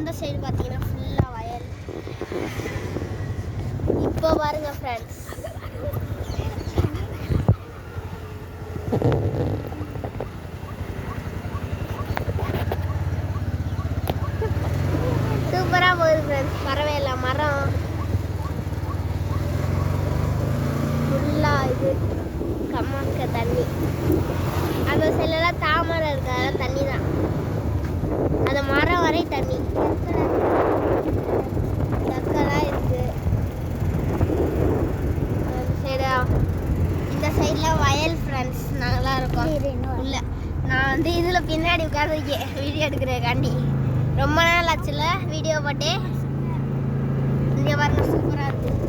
இந்த சைடு பார்த்தீங்கன்னா ஃபுல்லாக வயல். இப்போ பாருங்க ஃப்ரெண்ட்ஸ், சூப்பராக போகுது ஃப்ரெண்ட்ஸ். பறவையில்ல மரம் ஃபுல்லாக இது கம்மாக்க தண்ணி. அந்த சைடெல்லாம் தாமரை இருக்கு, அதெல்லாம் தண்ணி தான். அந்த மரம் வரை தண்ணி. தக்கெல்லாம் இருக்கு. இந்த சைடில் வயல் ஃப்ரெண்ட்ஸ். நல்லா இருக்கும். இல்லை, நான் வந்து இதில் பின்னாடி உட்காந்து வீடியோ எடுக்கிறேன். ரொம்ப நாள் ஆச்சுல வீடியோ போட்டு. இங்கே பாருங்க, சூப்பராக இருக்குது.